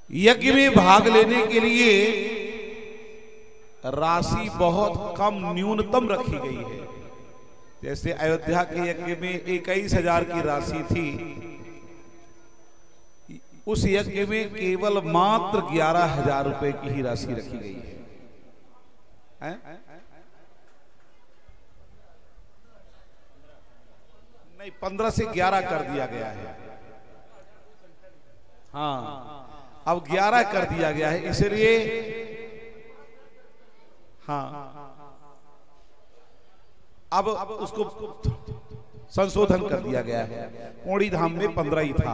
यज्ञ में भाग लेने के लिए राशि बहुत कम न्यूनतम रखी गई है। जैसे अयोध्या के यज्ञ में 21,000 की राशि थी, उस यज्ञ में केवल मात्र 11,000 रुपए की ही राशि रखी गई है। नहीं, 15 से 11 कर दिया गया है। हाँ, अब 11 कर दिया गया है, इसलिए हाँ अब उसको संशोधन कर दिया गया है। पौड़ी धाम में 15 ही था,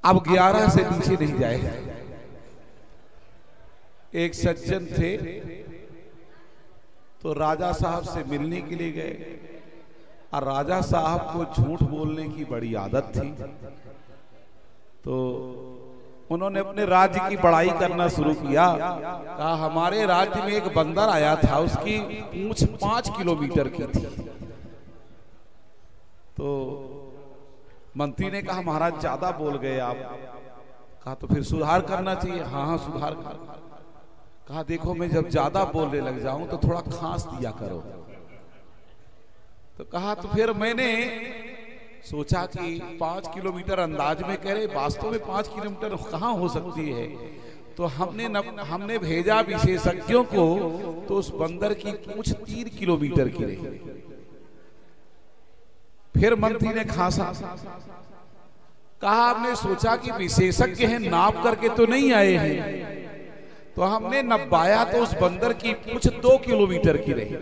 अब 11 से नीचे नहीं जाएगा। एक सज्जन थे तो राजा साहब से मिलने के लिए गए, और राजा साहब को झूठ बोलने की बड़ी आदत थी। तो उन्होंने अपने राज्य की बड़ाई करना शुरू किया। कहा हमारे राज्य में एक बंदर आया था, उसकी पूंछ 5 किलोमीटर की थी। तो मंत्री ने कहा महाराज ज्यादा बोल गए आप। कहा तो फिर सुधार करना चाहिए। हाँ हाँ सुधार कर। कहा देखो मैं जब ज्यादा बोलने लग जाऊं तो थोड़ा खांस दिया करो। तो कहा तो फिर मैंने सोचा कि 5 किलोमीटर अंदाज में कह रहे, वास्तव में 5 किलोमीटर कहाँ हो सकती है। तो हमने भेजा विशेषज्ञों को, तो उस बंदर की पूंछ 3 किलोमीटर की रही। फिर मंत्री ने खांसा। कहा आपने सोचा कि विशेषज्ञ हैं, नाप करके तो नहीं आए हैं। तो हमने नपाया तो उस बंदर की पूंछ 2 किलोमीटर की रही।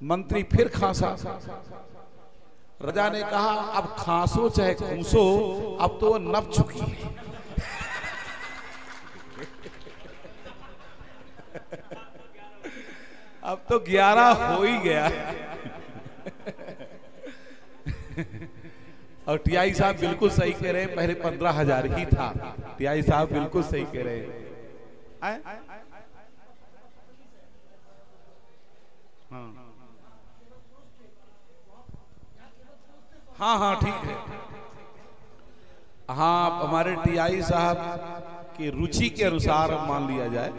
मंत्री फिर खांसा। राजा ने कहा अब खांसो चाहे खूंसो, अब तो वो नप चुकी है। अब तो 11 हो ही गया। और टीआई साहब बिल्कुल सही कह रहे हैं, पहले 15,000 ही था। टीआई साहब बिल्कुल सही कह रहे हैं। हाँ हाँ ठीक है। हाँ हमारे टीआई साहब की रुचि के अनुसार मान लिया जाए।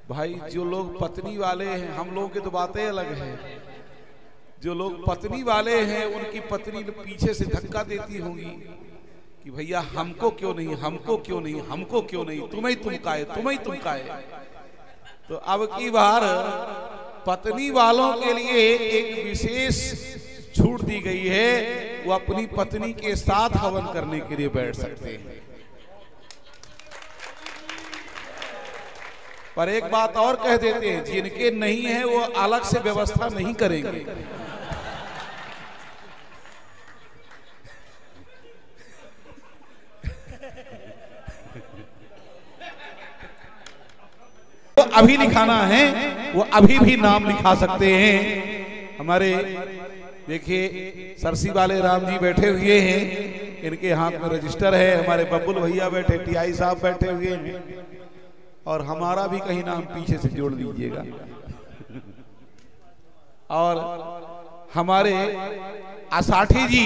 भाई जो लोग पत्नी वाले हैं, हम लोगों की तो बातें अलग है। जो लोग पत्नी वाले हैं उनकी पत्नी पीछे से धक्का देती होंगी कि भैया हमको क्यों नहीं, हमको क्यों नहीं, हमको क्यों नहीं, तुम्हें तुम काए, तुम्हें तुम काए। तो अब की बार पत्नी वालों के लिए एक विशेष छूट दी गई है, वो अपनी पत्नी के साथ हवन करने के लिए बैठ सकते हैं। पर एक बात और कह देते हैं, जिनके नहीं है वो अलग से व्यवस्था नहीं करेंगे। तो अभी लिखाना है वो अभी भी नाम लिखा सकते हैं। हमारे देखिए सरसी वाले राम जी बैठे हुए हैं, इनके हाथ में रजिस्टर है। हमारे बब्बुल भैया बैठे, टीआई साहब बैठे हुए हैं, और हमारा भी कहीं नाम पीछे से जोड़ दीजिएगा। और हमारे असाठी जी,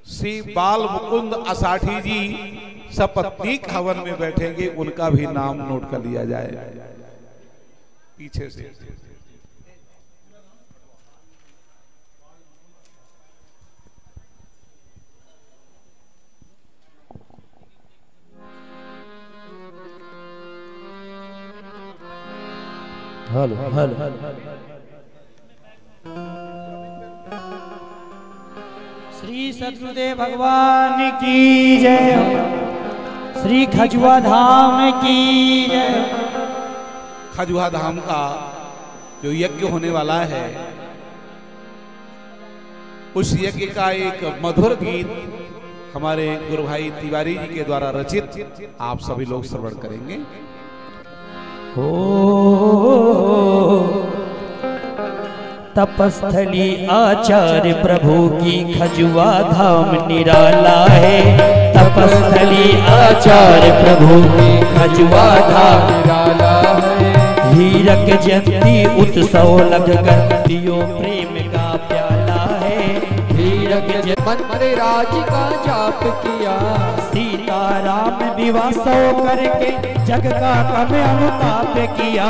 श्री बाल मुकुंद असाठी जी सपत्नीक हवन में बैठेंगे, उनका भी नाम नोट कर लिया जाए पीछे से। Hello hello. श्री सतगुरुदेव भगवान की जय। श्री खजुआ धाम की जय। खजुआ धाम का जो यज्ञ होने वाला है, उस यज्ञ का एक मधुर गीत हमारे गुरु भाई तिवारी जी के द्वारा रचित आप सभी लोग श्रवण करेंगे। तपस्थली आचार्य प्रभु की खजुआ धाम निराला है। तपस्थली आचार्य प्रभु की खजुआ धाम निराला है। हीरक जयंती उत्सव लग कर पियो प्रेम का प्याला है। हीरक मंत्र राज का जाप किया। सीताराम विवाह सो करके जग का कम अनुताप किया।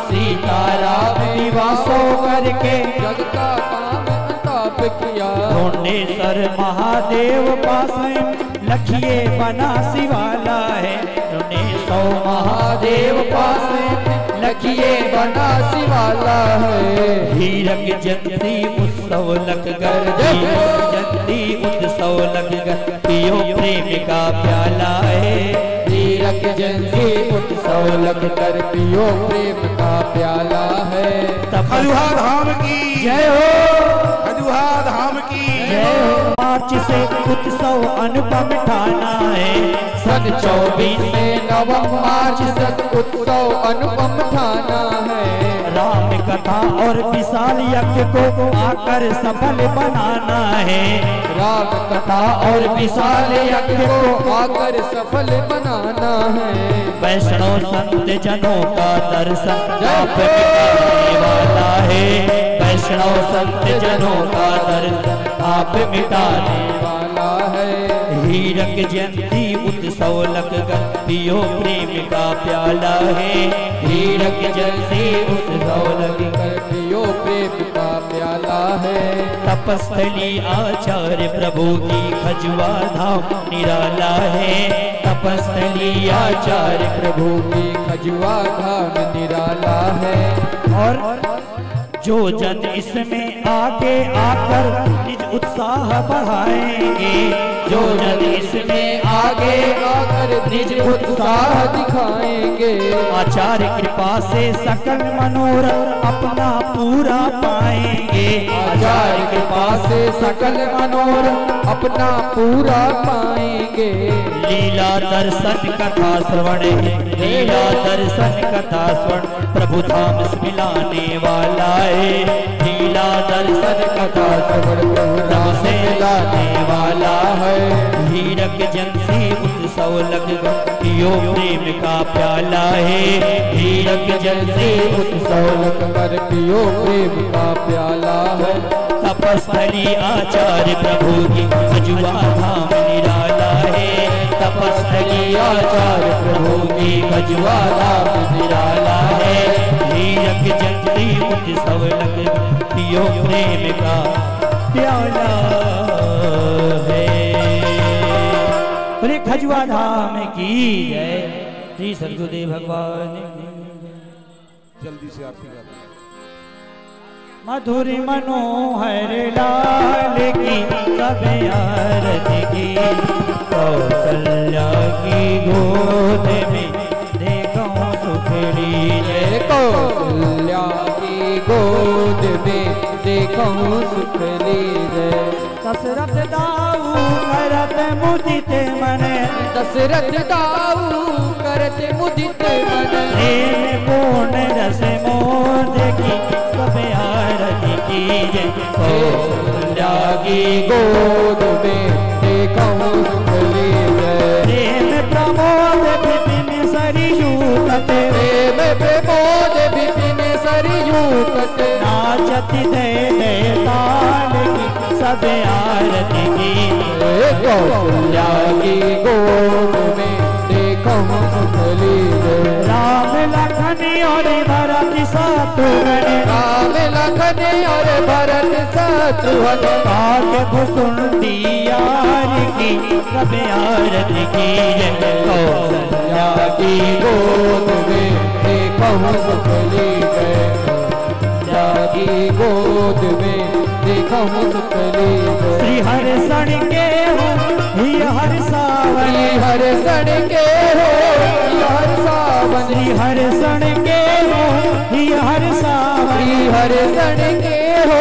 सीताराम विवाह सो करके जग का काम अनुताप किया। ढूंढेश्वर महादेव पास लखिए बनासी वाला है। ढूंढेश्वर महादेव पास लखिए बनासी वाला है। हीरक जयंती उत्सव लग कर जयंती उत्सव लग कर पियो प्रेम का प्याला है। हीरक जयंती उत्सव लग कर पियो प्रेम का प्याला है। खजुहा धाम की जय हो, खजुहा धाम की जय हो। मार्च से उत्सव अनुपम ठाना है। सन 24 से नवम मार्च तक उत्सव अनुपम ठाना है। राम कथा और विशाल यज्ञ को आकर सफल बनाना है। राम कथा और विशाल यज्ञ को आकर सफल बनाना है। वैष्णव संत जनों का दर्शन आप मिटाने वाला है। वैष्णव संत जनों का दर्शन आप मिटाने वाला है। हीरक जयंती उत्सव लग कर पियो प्रेम का प्याला है। हीरक जयंती उत्सव लग कर पियो प्रेम का प्याला है। तपस्थली आचार्य प्रभु की खजुआ धाम निराला है। तपस्थली आचार्य प्रभु की खजुआ धाम निराला है। और जो जन इसमें आगे आकर निज उत्साह बढ़ाएंगे। जो जन इसमें आगे आकर निज उत्साह दिखाएंगे। आचार्य कृपा से सकल मनोरथ अपना पूरा पाएंगे। आचार्य कृपा से सकल मनोरथ अपना पूरा पाएंगे। लीला दर्शन कथा श्रवण लीला दर्शन कथा श्रवण प्रभु धाम मिलाने वाला है। लीला दर्शन कथा श्रवण प्रभु धाम से मिलाने वाला है। हीरक जयंती उत्सव लग पियो प्रेम का प्याला है। हीरक जयंती उत्सव लग कर पियो प्रेम का प्याला है। तपस्थली आचार्य प्रभु की खजुआ धाम निराला है। तपस्थली आचार्य प्रभु की खजुआ धाम निराला है। हीरक जयंती उत्सव लग पियो प्रेम का प्याला है। बोले खजुआ धाम की जय। श्री सद्गुरुदेव भगवान जल्दी से आरती कर मधुर मनोहर लाल की सब आरती की। कौशल्या की गोद में देखो सुखड़ी जय। कौशल्या की गोद में देखो सुखली जय। दशरथ दाऊ करत मुदित मन। दशरथ दाऊ करत मुदित मन। प्रेम पूर्ण रस मोद की सब आरती की जय। कौशल्या की गोद में देखो सुखली जय। प्रेम प्रमोद विपिन सरयू तट। प्रेम प्रमोद विपिन सरयू तट। नाचत दे ताल की सब आरती की। कौशल्या की गोद में देखो सुखली जय। राम लखन और भरत शत्रुघ्न। राम लखन और भरत शत्रुघ्न। काके भुसुंडी यार की सब आरती की जय। कौशल्या की गोद में देखो सुखली जय। कौशल्या की गोद में देखो सुखली जय। श्री हर सण के हो ही हर सावन। श्री हर सण के हो हर सावन। श्री हर सण के हो ही हर सावन। श्री हर सण के हो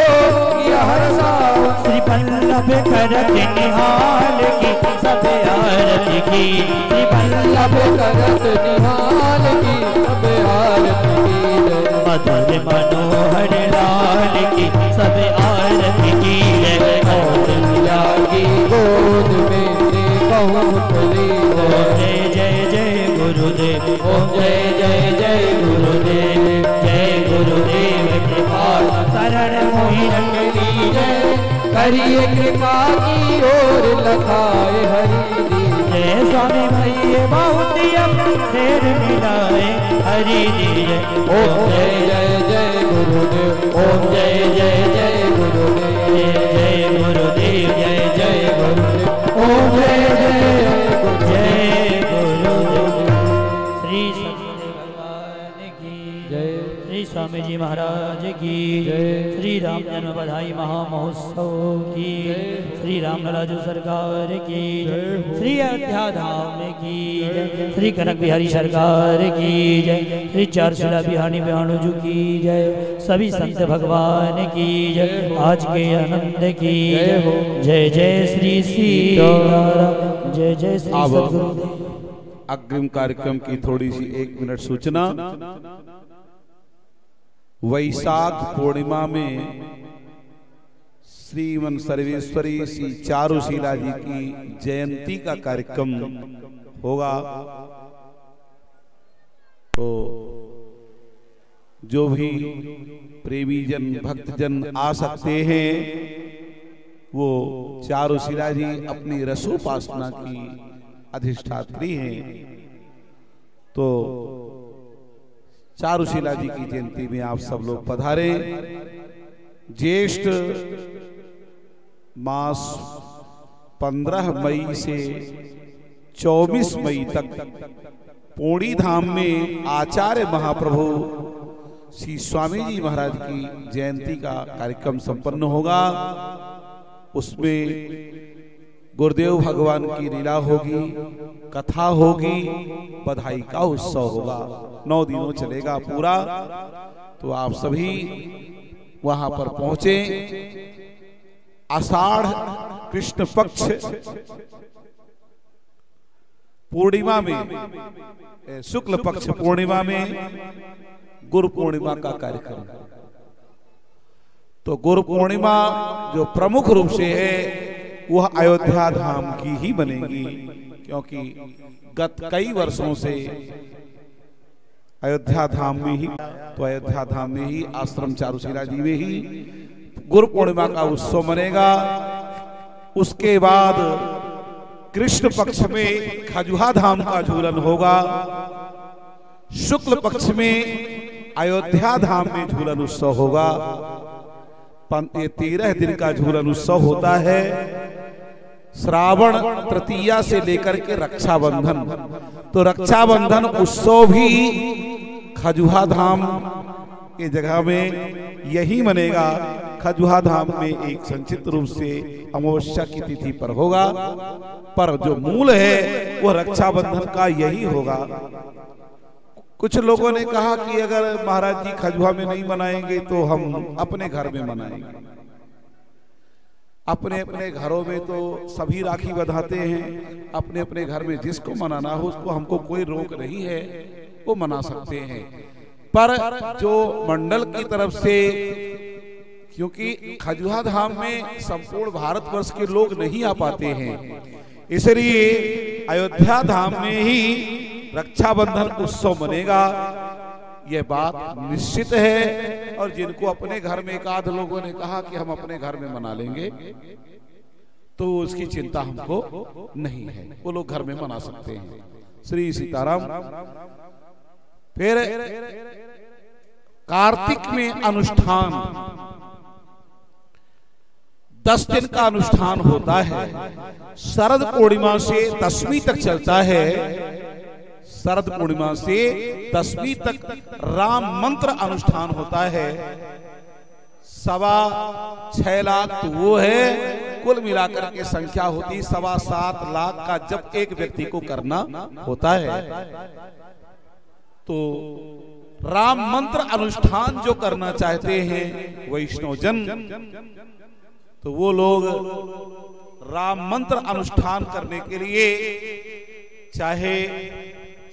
हर सावन। श्री वल्लभ करत निहाल की सब आरती की। श्री वल्लभ करत निहाल की सब आरती की जय। मधुर मनोहर लाल की सब आरती की जय। कौशल्या की गोद में देखो सुखली जय। जय जय जय गुरुदेव। ओम जय जय जय गुरुदेव। जय गुरुदेव कृपा शरण मोहि रंगली जय। हरि कृपा की ओर लखाए हरि जय स्वामी भैया बहुत फेर मिलाए हरि दीजिए। ओम जय जय जय गुरुदेव ओम जय जय जय गुरुदेव जय गुरुदेव जय जय गुरुदेव ओम जय जय जय गुरुदेव। श्री सतगुरु भगवान की जय श्री स्वामी जी महाराज की जय श्री राम जन्म बधाई महामहोत्सव की श्री राम लाजू सरकार की श्री अयोध्या धाम की जय श्री कनक बिहारी सरकार की जय श्री चारशिला बिहारी बिहाणुजू की जय सभी संत भगवान की जय आज के आनंद की जय जय श्री सीताराम जय जय श्री सतगुरुदेव। अग्रिम कार्यक्रम की थोड़ी सी 1 मिनट सूचना। वैशाख पूर्णिमा में श्रीमन सर्वेश्वरी श्री चारुशीला जी की जयंती का कार्यक्रम होगा। तो जो भी प्रेमी जन भक्तजन आ सकते हैं वो चारुशीला जी अपनी रसोपासना की अधिष्ठात्री हैं। तो चारुशीला जी की जयंती में आप सब लोग पधारे। ज्येष्ठ मास 15 मई से 24 मई तक पौड़ी धाम में आचार्य महाप्रभु श्री स्वामी जी महाराज की जयंती का कार्यक्रम संपन्न होगा। उसमें गुरुदेव भगवान की लीला होगी, कथा होगी, बधाई का उत्सव होगा। 9 दिनों चलेगा पूरा। तो आप सभी वहां पर पहुंचे। आषाढ़ कृष्ण पक्ष पूर्णिमा में, शुक्ल पक्ष पूर्णिमा में गुरु पूर्णिमा का कार्यक्रम। तो गुरु पूर्णिमा जो प्रमुख रूप से है वह अयोध्या धाम की ही बनेगी, क्योंकि गत कई वर्षों से अयोध्या धाम में ही, तो अयोध्या धाम में ही आश्रम चारुशीला जी में ही गुरु पूर्णिमा का उत्सव मनेगा। उसके बाद कृष्ण पक्ष में खजुहा धाम का झूलन होगा। शुक्ल पक्ष में अयोध्या धाम में झूलन उत्सव होगा। ये 13 दिन का झूलन उत्सव होता है। श्रावण तृतीया से लेकर के रक्षाबंधन, तो रक्षाबंधन उत्सव भी खजुहा धाम के जगह में यही मनेगा। खजुहा धाम में एक संक्षिप्त रूप से अमावस्या की तिथि पर होगा, पर जो मूल है वो रक्षाबंधन का यही होगा। कुछ लोगों ने कहा कि अगर महाराज जी खजुहा में नहीं मनाएंगे तो हम अपने घर में मनाएंगे। अपने अपने घरों में तो सभी राखी बंधाते हैं। अपने अपने घर में जिसको मनाना हो उसको हमको कोई रोक नहीं है, वो मना सकते हैं। पर जो मंडल की तरफ से, क्योंकि खजुहा धाम में संपूर्ण भारतवर्ष के लोग नहीं आ पाते हैं, इसलिए अयोध्या धाम में ही रक्षाबंधन उत्सव मनेगा। यह बात निश्चित है। और जिनको अपने घर में एक आध लोगों ने कहा कि हम अपने घर में मना लेंगे, तो उसकी चिंता हमको नहीं है, वो लोग घर में मना सकते हैं। श्री सीताराम। फिर कार्तिक में अनुष्ठान 10 दिन का अनुष्ठान होता है। शरद पूर्णिमा से 10वीं तक चलता है। शरद पूर्णिमा से 10वीं तक राम मंत्र अनुष्ठान होता है। 6.25 लाख तो वो है, कुल मिलाकर के संख्या होती 7.25 लाख का जब एक व्यक्ति को करना होता है। तो राम मंत्र अनुष्ठान जो करना चाहते हैं वैष्णव जन, तो वो लोग राम मंत्र अनुष्ठान करने के लिए चाहे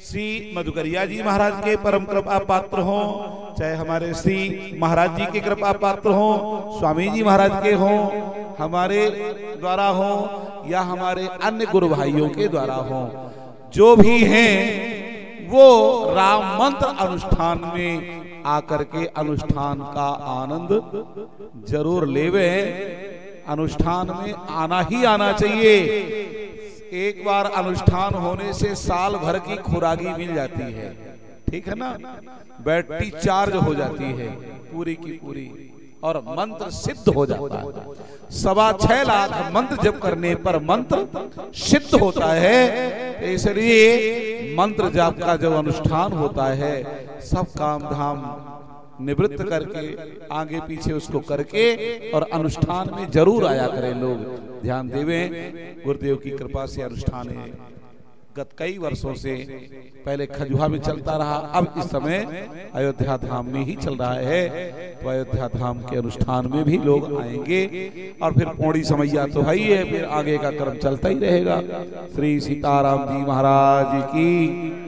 श्री मधुकरिया जी महाराज के परम कृपा पात्र हों, चाहे हमारे श्री महाराज जी के कृपा पात्र हों, स्वामी जी महाराज के हों, हमारे द्वारा हों, या हमारे अन्य गुरु भाइयों के द्वारा हों, जो भी हैं वो राम मंत्र अनुष्ठान में आकर के अनुष्ठान का आनंद जरूर लेवे। अनुष्ठान में आना ही आना चाहिए। एक बार अनुष्ठान होने से साल भर की खुराकी मिल जाती है, ठीक है ना, बैटरी चार्ज हो जाती है पूरी की पूरी, और मंत्र सिद्ध हो जाता है। 6.25 लाख मंत्र जप करने पर मंत्र सिद्ध होता है। इसलिए मंत्र जाप का जब अनुष्ठान होता है, सब काम धाम निवृत्त करके आगे पीछे उसको करके और अनुष्ठान में जरूर आया करें लोग, ध्यान देवें। गुरुदेव की कृपा से अनुष्ठान है गत कई वर्षों से, पहले खजुहा में चलता रहा, अब इस समय अयोध्या धाम में ही चल रहा है। तो अयोध्या धाम के अनुष्ठान में भी लोग आएंगे और फिर पौड़ी समैया तो है ही है, फिर आगे का क्रम चलता ही रहेगा। श्री सीताराम जी महाराज की